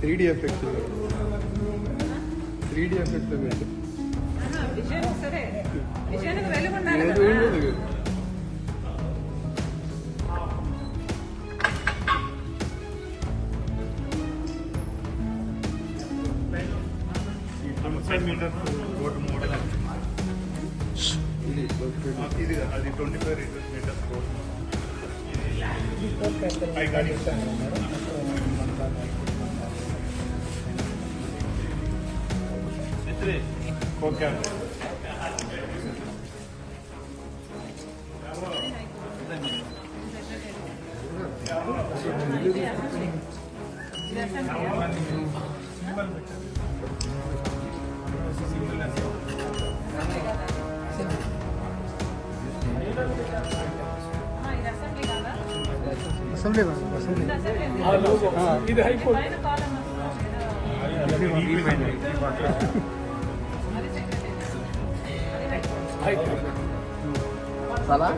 3D effects. 3D effects में. Vision सरे. Vision को वेलु बनाना. मीटर रोड मॉडल ఇది 25 మీటర్స్ రోడ్ ఐ గాడి ఓకే అసెంబ్లీ ఇది హైకోర్టు సలా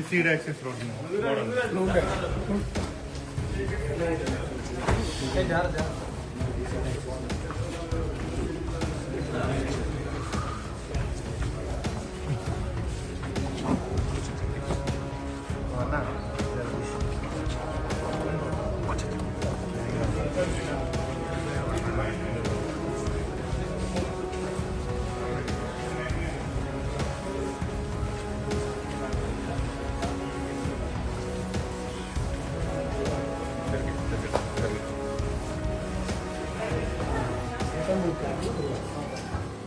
సీడ్ యాక్సెస్ రోడ్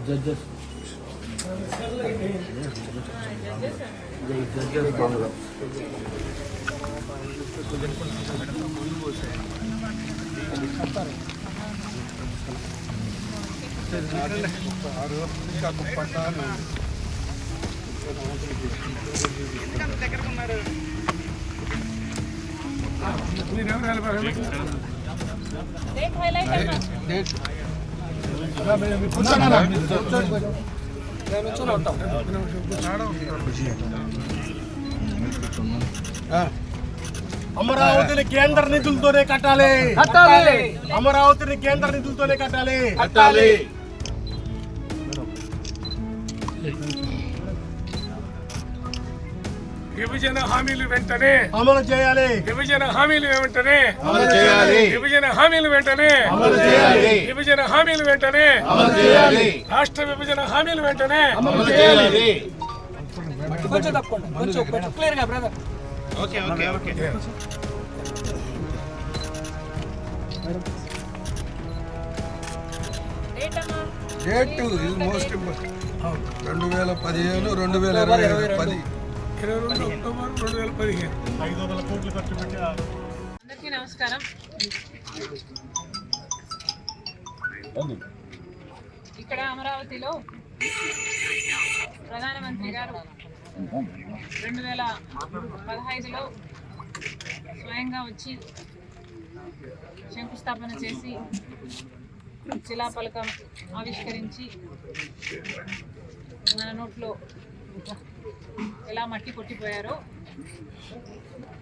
జడ్జెస్ అమరావతిని కేంద్ర నిధులతోనే కట్టాలి. అమరావతిని కేంద్ర నిధులతోనే కట్టాలి. విభజన హామీలు వెంటనే అమలు చేయాలి. విభజన హామీలు వెంటనే అమలు చేయాలి. విభజన హామీలు వెంటనే అమలు చేయాలి. విభజన హామీలు వెంటనే అమలు చేయాలి. రాష్ట్ర విభజన హామీలు వెంటనే అమలు చేయాలి. కొంచెం తప్పకుండా కొంచెం క్లియర్ గా brother. Okay okay okay date is most important. 2015 2020 22 October 2015. 500 కోట్లు ఖర్చు పెట్టి అందరికీ నమస్కారం. ఇక్కడ అమరావతిలో ప్రధానమంత్రి గారు 2015లో స్వయంగా వచ్చి శంకుస్థాపన చేసి శిలాఫలకం ఆవిష్కరించి మన నోట్లో ఎలా మట్టి కొట్టిపోయారో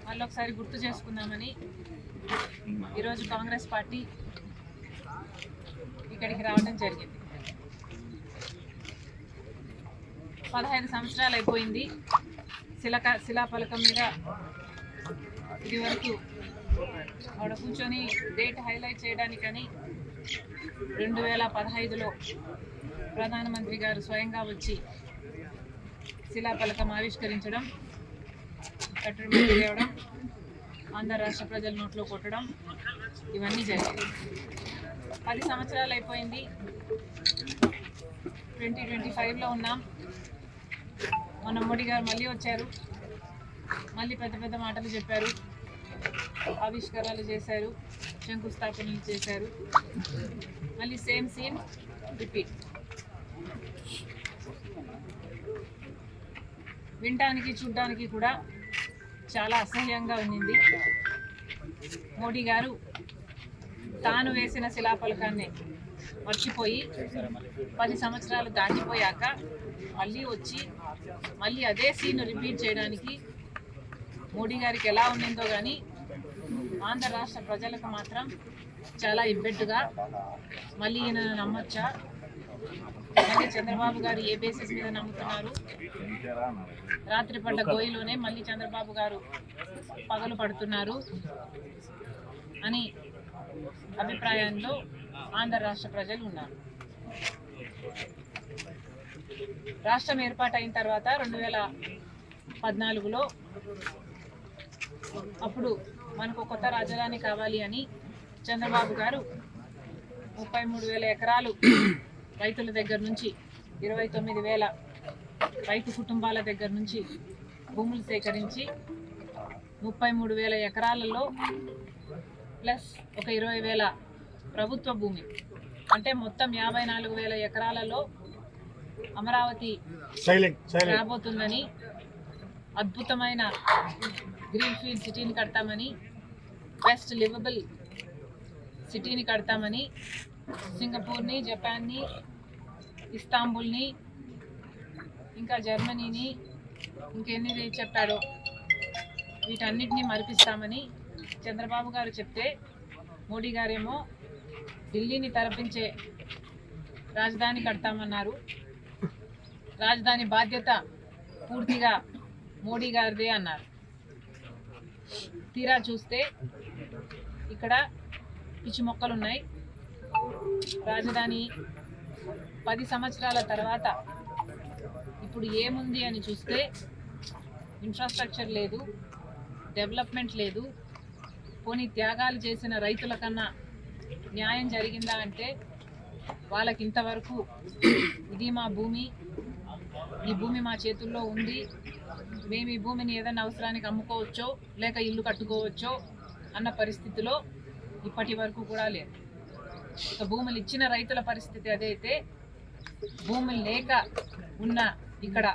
మళ్ళీ ఒకసారి గుర్తు చేసుకుందామని ఈరోజు కాంగ్రెస్ పార్టీ ఇక్కడికి రావడం జరిగింది. 15 సంవత్సరాలు అయిపోయింది. శిలాఫలకం మీద ఇది వరకు ఆవిడ కూర్చొని డేట్ హైలైట్ చేయడానికని 2015లో ప్రధానమంత్రి గారు స్వయంగా వచ్చి శిలాఫలకం ఆవిష్కరించడం, కట్టుబడి తేవడం, ఆంధ్ర రాష్ట్ర ప్రజల నోట్లో కొట్టడం, ఇవన్నీ జరిగాయి. 10 సంవత్సరాలు అయిపోయింది. 2025లో ఉన్నాం. మన మోడీ గారు మళ్ళీ వచ్చారు, మళ్ళీ పెద్ద పెద్ద మాటలు చెప్పారు, ఆవిష్కరణలు చేశారు, శంకుస్థాపనలు చేశారు. మళ్ళీ సేమ్ సీన్ రిపీట్. వినటానికి చూడడానికి కూడా చాలా అసహ్యంగా ఉన్నింది. మోడీ గారు తాను వేసిన శిలాఫలకాన్ని మర్చిపోయి 10 సంవత్సరాలు దాటిపోయాక మళ్ళీ వచ్చి మళ్ళీ అదే సీన్ రిపీట్ చేయడానికి మోడీ గారికి ఎలా ఉండిందో కానీ ఆంధ్ర రాష్ట్ర ప్రజలకు మాత్రం చాలా ఇబ్బెట్టుగా మళ్ళీ ఈయన నమ్మొచ్చా, మళ్ళీ చంద్రబాబు గారు ఏ బేసిస్ మీద నమ్ముతున్నారు, రాత్రి పడ్డ గోయిలోనే మళ్ళీ చంద్రబాబు గారు పగలు పడుతున్నారు అని అభిప్రాయంలో ఆంధ్ర రాష్ట్ర ప్రజలు ఉన్నారు. రాష్ట్రం ఏర్పాటైన తర్వాత 2014లో అప్పుడు మనకు కొత్త రాజధాని కావాలి అని చంద్రబాబు గారు 33,000 ఎకరాలు రైతుల దగ్గర నుంచి 29,000 రైతు కుటుంబాల దగ్గర నుంచి భూములు సేకరించి 33,000 ఎకరాలలో ప్లస్ ఒక 20,000 ప్రభుత్వ భూమి, అంటే మొత్తం 54,000 ఎకరాలలో అమరావతి రాబోతుందని, అద్భుతమైన గ్రీన్ ఫీల్డ్ సిటీని కడతామని, బెస్ట్ లివబుల్ సిటీని కడతామని, సింగపూర్ని, జపాన్ని, ఇస్తాంబుల్ని, ఇంకా జర్మనీని, ఇంకెన్ని చెప్పాడో వీటన్నిటినీ మరిపిస్తామని చంద్రబాబు గారు చెప్తే, మోడీ గారేమో ఢిల్లీని తరపించే రాజధాని కడతామన్నారు. రాజధాని బాధ్యత పూర్తిగా మోడీ గారిదే అన్నారు. తీరా చూస్తే ఇక్కడ పిచ్చి మొక్కలున్నాయి. రాజధాని 10 సంవత్సరాల తర్వాత ఇప్పుడు ఏముంది అని చూస్తే ఇన్ఫ్రాస్ట్రక్చర్ లేదు, డెవలప్మెంట్ లేదు. పోనీ త్యాగాలు చేసిన రైతుల కన్నా న్యాయం జరిగిందా అంటే వాళ్ళకి ఇంతవరకు ఇది మా భూమి, ఈ భూమి మా చేతుల్లో ఉంది, మేము ఈ భూమిని ఏదైనా అవసరానికి అమ్ముకోవచ్చో లేక ఇల్లు కట్టుకోవచ్చో అన్న పరిస్థితిలో ఇప్పటి వరకు కూడా లేదు. ఇక భూములు ఇచ్చిన రైతుల పరిస్థితి అదైతే, భూములు లేక ఉన్న ఇక్కడ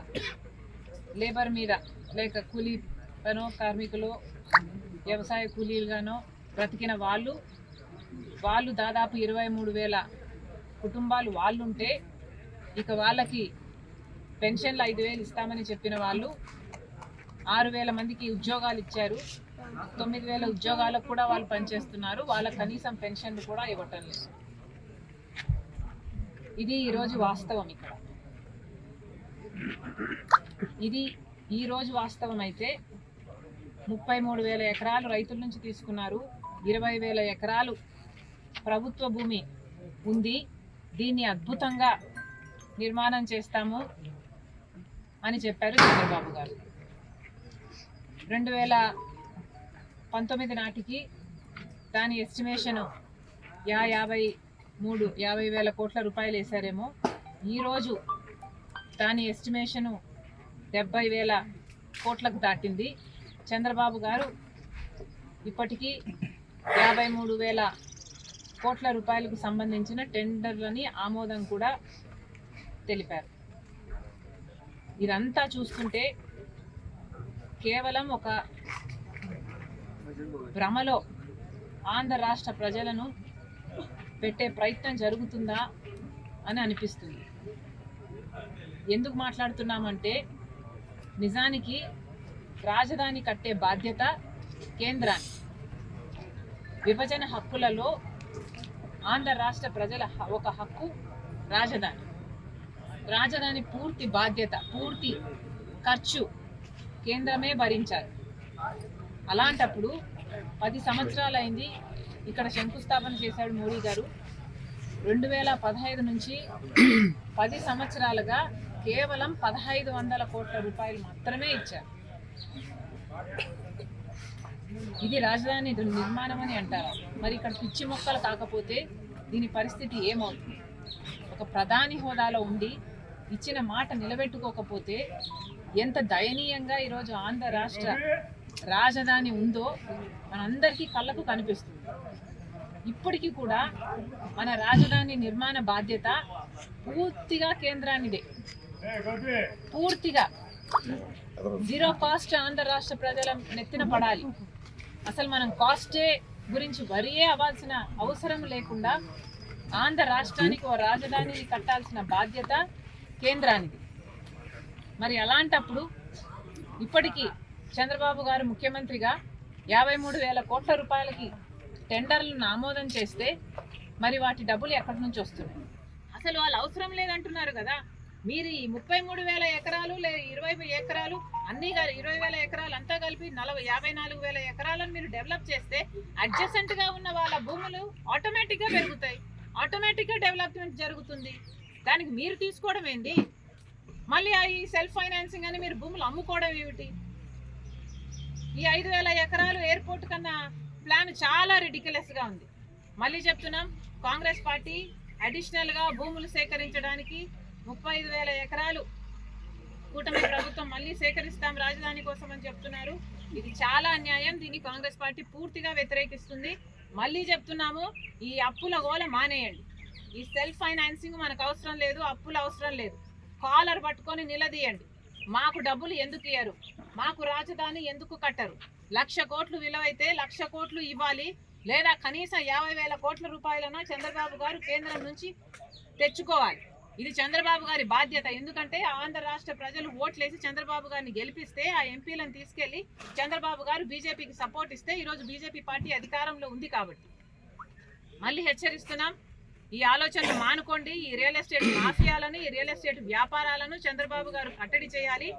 లేబర్ మీద లేక కూలీ పనో కార్మికులు వ్యవసాయ కూలీలుగానో బ్రతికిన వాళ్ళు దాదాపు 23,000 కుటుంబాలు వాళ్ళుంటే, ఇక వాళ్ళకి పెన్షన్లు 5,000 ఇస్తామని చెప్పిన వాళ్ళు 6,000 మందికి ఉద్యోగాలు ఇచ్చారు. 9,000 ఉద్యోగాలకు కూడా వాళ్ళు పనిచేస్తున్నారు. వాళ్ళకి కనీసం పెన్షన్లు కూడా ఇవ్వటం లేదు. ఇది ఈరోజు వాస్తవం. ఇక్కడ ఇది ఈరోజు వాస్తవం అయితే 33,000 ఎకరాలు రైతుల నుంచి తీసుకున్నారు. 20,000 ఎకరాలు ప్రభుత్వ భూమి ఉంది. దీన్ని అద్భుతంగా నిర్మాణం చేస్తాము అని చెప్పారు చంద్రబాబు గారు. 2019 నాటికి దాని ఎస్టిమేషను 50,000 కోట్ల రూపాయలు వేశారేమో. ఈరోజు దాని ఎస్టిమేషను 70,000 కోట్లకు దాటింది. చంద్రబాబు గారు ఇప్పటికీ 53,000 కోట్ల రూపాయలకు సంబంధించిన టెండర్లని ఆమోదం కూడా తెలిపారు. ఇదంతా చూస్తుంటే కేవలం ఒక భ్రమలో ఆంధ్ర రాష్ట్ర ప్రజలను పెట్టే ప్రయత్నం జరుగుతుందా అని అనిపిస్తుంది. ఎందుకు మాట్లాడుతున్నామంటే, నిజానికి రాజధాని కట్టే బాధ్యత కేంద్రానికి. విభజన హక్కులలో ఆంధ్ర రాష్ట్ర ప్రజల ఒక హక్కు రాజధాని. రాజధాని పూర్తి బాధ్యత, పూర్తి ఖర్చు కేంద్రమే భరించాలి. అలాంటప్పుడు 10 సంవత్సరాలు అయింది. ఇక్కడ శంకుస్థాపన చేశాడు మోడీ గారు. 2015 నుంచి 10 సంవత్సరాలుగా కేవలం 1500 కోట్ల రూపాయలు మాత్రమే ఇచ్చారు. ఇది రాజధాని నిర్మాణం అని అంటారా? మరి ఇక్కడ పిచ్చి మొక్కలు కాకపోతే దీని పరిస్థితి ఏమవుతుంది? ఒక ప్రధాని హోదాలో ఉండి ఇచ్చిన మాట నిలబెట్టుకోకపోతే ఎంత దయనీయంగా ఈరోజు ఆంధ్ర రాష్ట్ర రాజధాని ఉందో మనందరికీ కళ్ళకు కనిపిస్తుంది. ఇప్పటికీ కూడా మన రాజధాని నిర్మాణ బాధ్యత పూర్తిగా కేంద్రానిదే. పూర్తిగా జీరో కాస్ట్ ఆంధ్ర రాష్ట్ర ప్రజల నెత్తిన పడాలి. అసలు మనం కాస్టే గురించి వరియే అవ్వాల్సిన అవసరం లేకుండా ఆంధ్ర రాష్ట్రానికి ఓ రాజధానిని కట్టాల్సిన బాధ్యత కేంద్రానికి. మరి అలాంటప్పుడు ఇప్పటికీ చంద్రబాబు గారు ముఖ్యమంత్రిగా 53,000 కోట్ల రూపాయలకి టెండర్లను ఆమోదం చేస్తే మరి వాటి డబ్బులు ఎక్కడి నుంచి వస్తున్నాయి? అసలు వాళ్ళు అవసరం లేదంటున్నారు కదా. మీరు ఈ 33,000 ఎకరాలు 20 ఎకరాలు అన్నీ 20,000 ఎకరాలు అంతా కలిపి 54,000 ఎకరాలను మీరు డెవలప్ చేస్తే అడ్జసెంట్గా ఉన్న వాళ్ళ భూములు ఆటోమేటిక్గా పెరుగుతాయి, ఆటోమేటిక్గా డెవలప్మెంట్ జరుగుతుంది. దానికి మీరు తీసుకోవడం ఏంటి? మళ్ళీ ఈ సెల్ఫ్ ఫైనాన్సింగ్ అని మీరు భూములు అమ్ముకోవడం ఏమిటి? ఈ 5,000 ఎకరాలు ఎయిర్పోర్ట్ కన్నా ప్లాన్ చాలా రిడిక్యులస్గా ఉంది. మళ్ళీ చెప్తున్నాం, కాంగ్రెస్ పార్టీ అడిషనల్గా భూములు సేకరించడానికి 35,000 ఎకరాలు కూటమి ప్రభుత్వం మళ్ళీ సేకరిస్తాం రాజధాని కోసం అని చెప్తున్నారు. ఇది చాలా అన్యాయం. దీన్ని కాంగ్రెస్ పార్టీ పూర్తిగా వ్యతిరేకిస్తుంది. మళ్ళీ చెప్తున్నాము, ఈ అప్పుల గోల మానేయండి. ఈ సెల్ఫ్ ఫైనాన్సింగ్ మనకు అవసరం లేదు, అప్పులు అవసరం లేదు. కాలర్ పట్టుకొని నిలదీయండి. మాకు డబ్బులు ఎందుకు ఇయ్యరు? మాకు రాజధాని ఎందుకు కట్టరు? 1,00,000 కోట్లు విలువైతే 1,00,000 కోట్లు ఇవ్వాలి, లేదా కనీసం 50,000 కోట్ల రూపాయలైనా చంద్రబాబు గారు కేంద్రం నుంచి తెచ్చుకోవాలి. ఇది చంద్రబాబు గారి బాధ్యత. ఎందుకంటే ఆంధ్ర రాష్ట్ర ప్రజలు ఓట్లేసి చంద్రబాబు గారిని గెలిపిస్తే ఆ ఎంపీలను తీసుకెళ్లి చంద్రబాబు గారు బీజేపీకి సపోర్ట్ ఇస్తే ఈరోజు బీజేపీ పార్టీ అధికారంలో ఉంది. కాబట్టి మళ్ళీ హెచ్చరిస్తున్నాం, ఈ ఆలోచనలు మానుకోండి. ఈ రియల్ ఎస్టేట్ మాఫియాలను, ఈ రియల్ ఎస్టేట్ వ్యాపారాలను చంద్రబాబు గారు కట్టడి చేయాలి.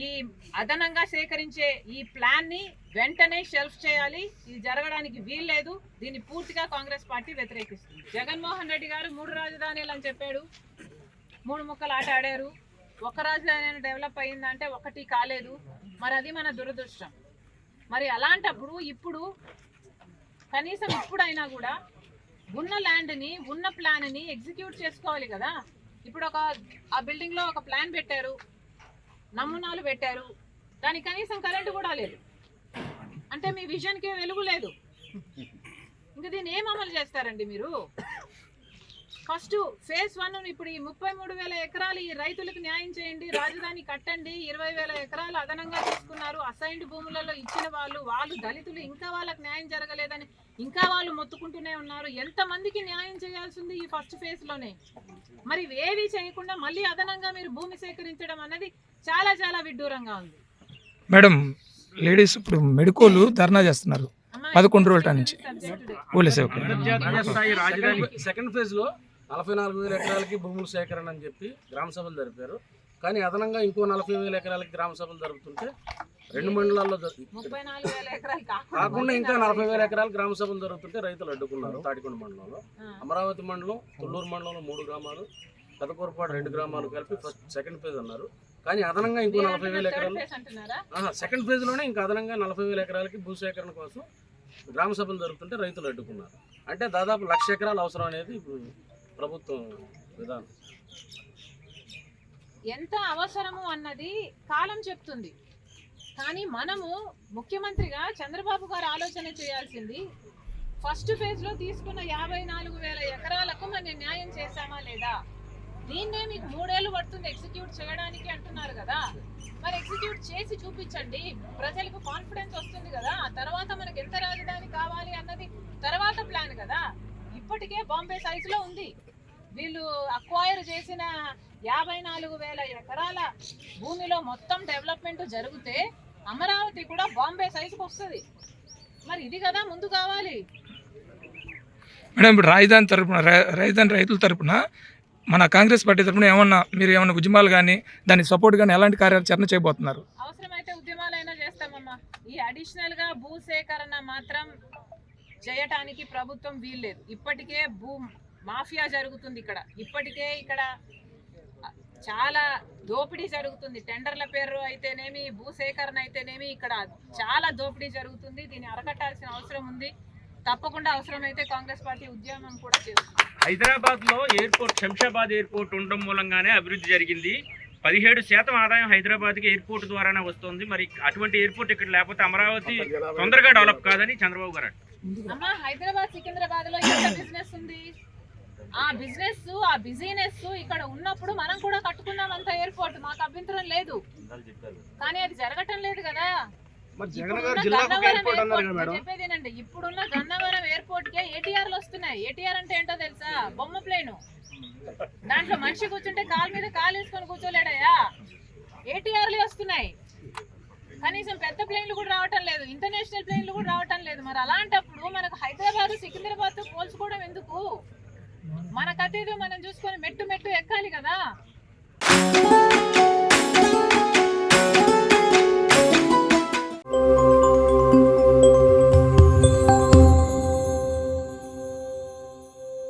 ఈ అదనంగా సేకరించే ఈ ప్లాన్ ని వెంటనే షెల్ఫ్ చేయాలి. ఇది జరగడానికి వీల్లేదు. దీన్ని పూర్తిగా కాంగ్రెస్ పార్టీ వ్యతిరేకిస్తుంది. జగన్మోహన్ రెడ్డి గారు 3 రాజధానులు అని చెప్పాడు, 3 ముక్కలు ఆట ఆడారు. ఒక రాజధాని డెవలప్ అయ్యిందంటే ఒకటి కాలేదు. మరి అది మన దురదృష్టం. మరి అలాంటప్పుడు ఇప్పుడు కనీసం ఇప్పుడైనా కూడా ఉన్న ల్యాండ్ని, ఉన్న ప్లాన్ని ఎగ్జిక్యూట్ చేసుకోవాలి కదా. ఇప్పుడు ఆ బిల్డింగ్లో ఒక ప్లాన్ పెట్టారు, నమూనాలు పెట్టారు, దానికి కనీసం కరెంటు కూడా లేదు. అంటే మీ విజన్కే వెలుగు లేదు. ఇంకా దీన్ని ఏం అమలు చేస్తారండి మీరు? ఫస్ట్ ఫేజ్ 1 ఇప్పుడు ఈ 33,000 ఎకరాలు ఈ రైతులకు న్యాయం చేయండి, రాజధాని కట్టండి. 20,000 ఎకరాలు అదనంగా తీసుకున్నారు, అసైన్డ్ భూములలో ఇచ్చిన వాళ్ళు దళితులు, ఇంకా వాళ్ళకి న్యాయం జరగలేదని ఇంకా వాళ్ళు మొత్తుకుంటూనే ఉన్నారు. ఎంతమందికి న్యాయం చేయాల్సింది ఈ ఫస్ట్ ఫేజ్ లోనే? మరి ఏవి చేయకుండా మళ్ళీ అదనంగా మీరు భూమి సేకరించడం అనేది చాలా చాలా విడ్డూరంగా ఉంది. మేడం, లేడీస్ ఇప్పుడు మెడికోలు ధర్నా చేస్తున్నారు 11 రోజుల నుంచి. సెకండ్ ఫేజ్ లో 44,000 ఎకరాలకి భూముల సేకరణ అని చెప్పి గ్రామ సభలు జరిపారు. కానీ అదనంగా ఇంకో 40,000 ఎకరాలకి గ్రామ సభలు జరుగుతుంటే 2 మండలాల్లో కాకుండా ఇంకా 40,000 ఎకరాలు గ్రామ సభలు జరుగుతుంటే రైతులు అడ్డుకున్నారు. తాటికొండ మండలంలో, అమరావతి మండలం, తుళ్ళూరు మండలంలో 3 గ్రామాలు, పెదకూరపాడు 2 గ్రామాలు కలిపి సెకండ్ ఫేజ్ అన్నారు. కానీ అదనంగా ఇంకో 40,000 ఎకరాలు సెకండ్ ఫేజ్ లోనే ఇంకా అదనంగా 40,000 ఎకరాలకి భూసేకరణ కోసం గ్రామ సభలు జరుగుతుంటే రైతులు అడ్డుకున్నారు. అంటే దాదాపు 1,00,000 ఎకరాలు అవసరం అనేది ఇప్పుడు ప్రభుత్వం విధానం. ఎంత అవసరము అన్నది కాలం చెప్తుంది. కానీ మనము ముఖ్యమంత్రిగా చంద్రబాబు గారు ఆలోచన చేయాల్సింది, ఫస్ట్ ఫేజ్ లో తీసుకున్న 54,000 ఎకరాలకు మనం న్యాయం చేశామా లేదా? దీన్నే మీకు 3 ఏళ్ళు పడుతుంది ఎగ్జిక్యూట్ చేయడానికి అంటున్నారు కదా. మరి ఎగ్జిక్యూట్ చేసి చూపించండి, ప్రజలకు కాన్ఫిడెన్స్ వస్తుంది కదా. ఆ తర్వాత మనకి ఎంత రాజధాని కావాలి అన్నది తర్వాత ప్లాన్ కదా. ఇప్పటికే బాంబే సైజులో ఉంది. వీళ్ళు అక్వైర్ చేసిన 54,000 ఎకరాల భూమిలో మొత్తం డెవలప్మెంట్ జరిగితే అమరావతి కూడా బాంబే సైజుకి వస్తుంది. మరి ఇది కదా ముందు కావాలి. మేడం, ఇప్పుడు రాజధాని రైతుల తరపున మన కాంగ్రెస్ పార్టీ తరపున మీరు ఏమన్నా ఉద్యమాలు కానీ దానికి సపోర్ట్ కానీ ఎలాంటి కార్యాచరణ చేయబోతున్నారు? అవసరమైతే ఉద్యమాలైనా చేస్తామమ్మా. ఈ అడిషనల్ గా భూ సేకరణ మాత్రం చేయటానికి ప్రభుత్వం వీల్లేదు. ఇప్పటికే మాఫియా జరుగుతుంది ఇక్కడ. ఇప్పటికే ఇక్కడ చాలా దోపిడీ జరుగుతుంది. టెండర్ల పేరు అయితేనేమి, భూసేకరణ అయితేనేమి, ఇక్కడ చాలా దోపిడీ జరుగుతుంది. దీన్ని అరకట్టాల్సిన అవసరం ఉంది. తప్పకుండా అవసరమైతే కాంగ్రెస్ పార్టీ ఉద్యమం కూడా చేస్తుంది. హైదరాబాద్ లో ఎయిర్పోర్ట్, శంషాబాద్ ఎయిర్పోర్ట్ ఉండడం మూలంగానే అభివృద్ధి జరిగింది. 17% ఆదాయం హైదరాబాద్కి ఎయిర్పోర్ట్ ద్వారానే వస్తుంది. మరి అటువంటి ఎయిర్పోర్ట్ ఇక్కడ లేకపోతే అమరావతి తొందరగా డెవలప్ కాదని చంద్రబాబు గారు. అమ్మా, హైదరాబాద్ సికింద్రాబాద్ లో ఎంత బిజినెస్ ఉంది? ఆ బిజినెస్ ఇక్కడ ఉన్నప్పుడు మనం కూడా కట్టుకున్నాం అంత ఎయిర్పోర్ట్, మాకు అభ్యంతరం లేదు. కానీ అది జరగటం లేదు కదా. చెప్పేదేనండి, ఇప్పుడున్న గన్నవరం ఎయిర్పోర్ట్ కే ఏటీఆర్లు వస్తున్నాయి. ఏటీఆర్ అంటే ఏంటో తెలుసా? బొమ్మ ప్లేను. దాంట్లో మనిషి కూర్చుంటే కాలు మీద కాలు వేసుకొని కూర్చోలేడయా. ఏటీఆర్లు వస్తున్నాయి. కనీసం పెద్ద ప్లేన్లు కూడా రావటం లేదు, ఇంటర్నేషనల్ ప్లేన్లు కూడా రావటం లేదు. మరి అలాంటప్పుడు మనకు హైదరాబాద్ సికింద్రాబాద్ తో పోల్చుకోవడం ఎందుకు? మన కథ మనం చూసుకొని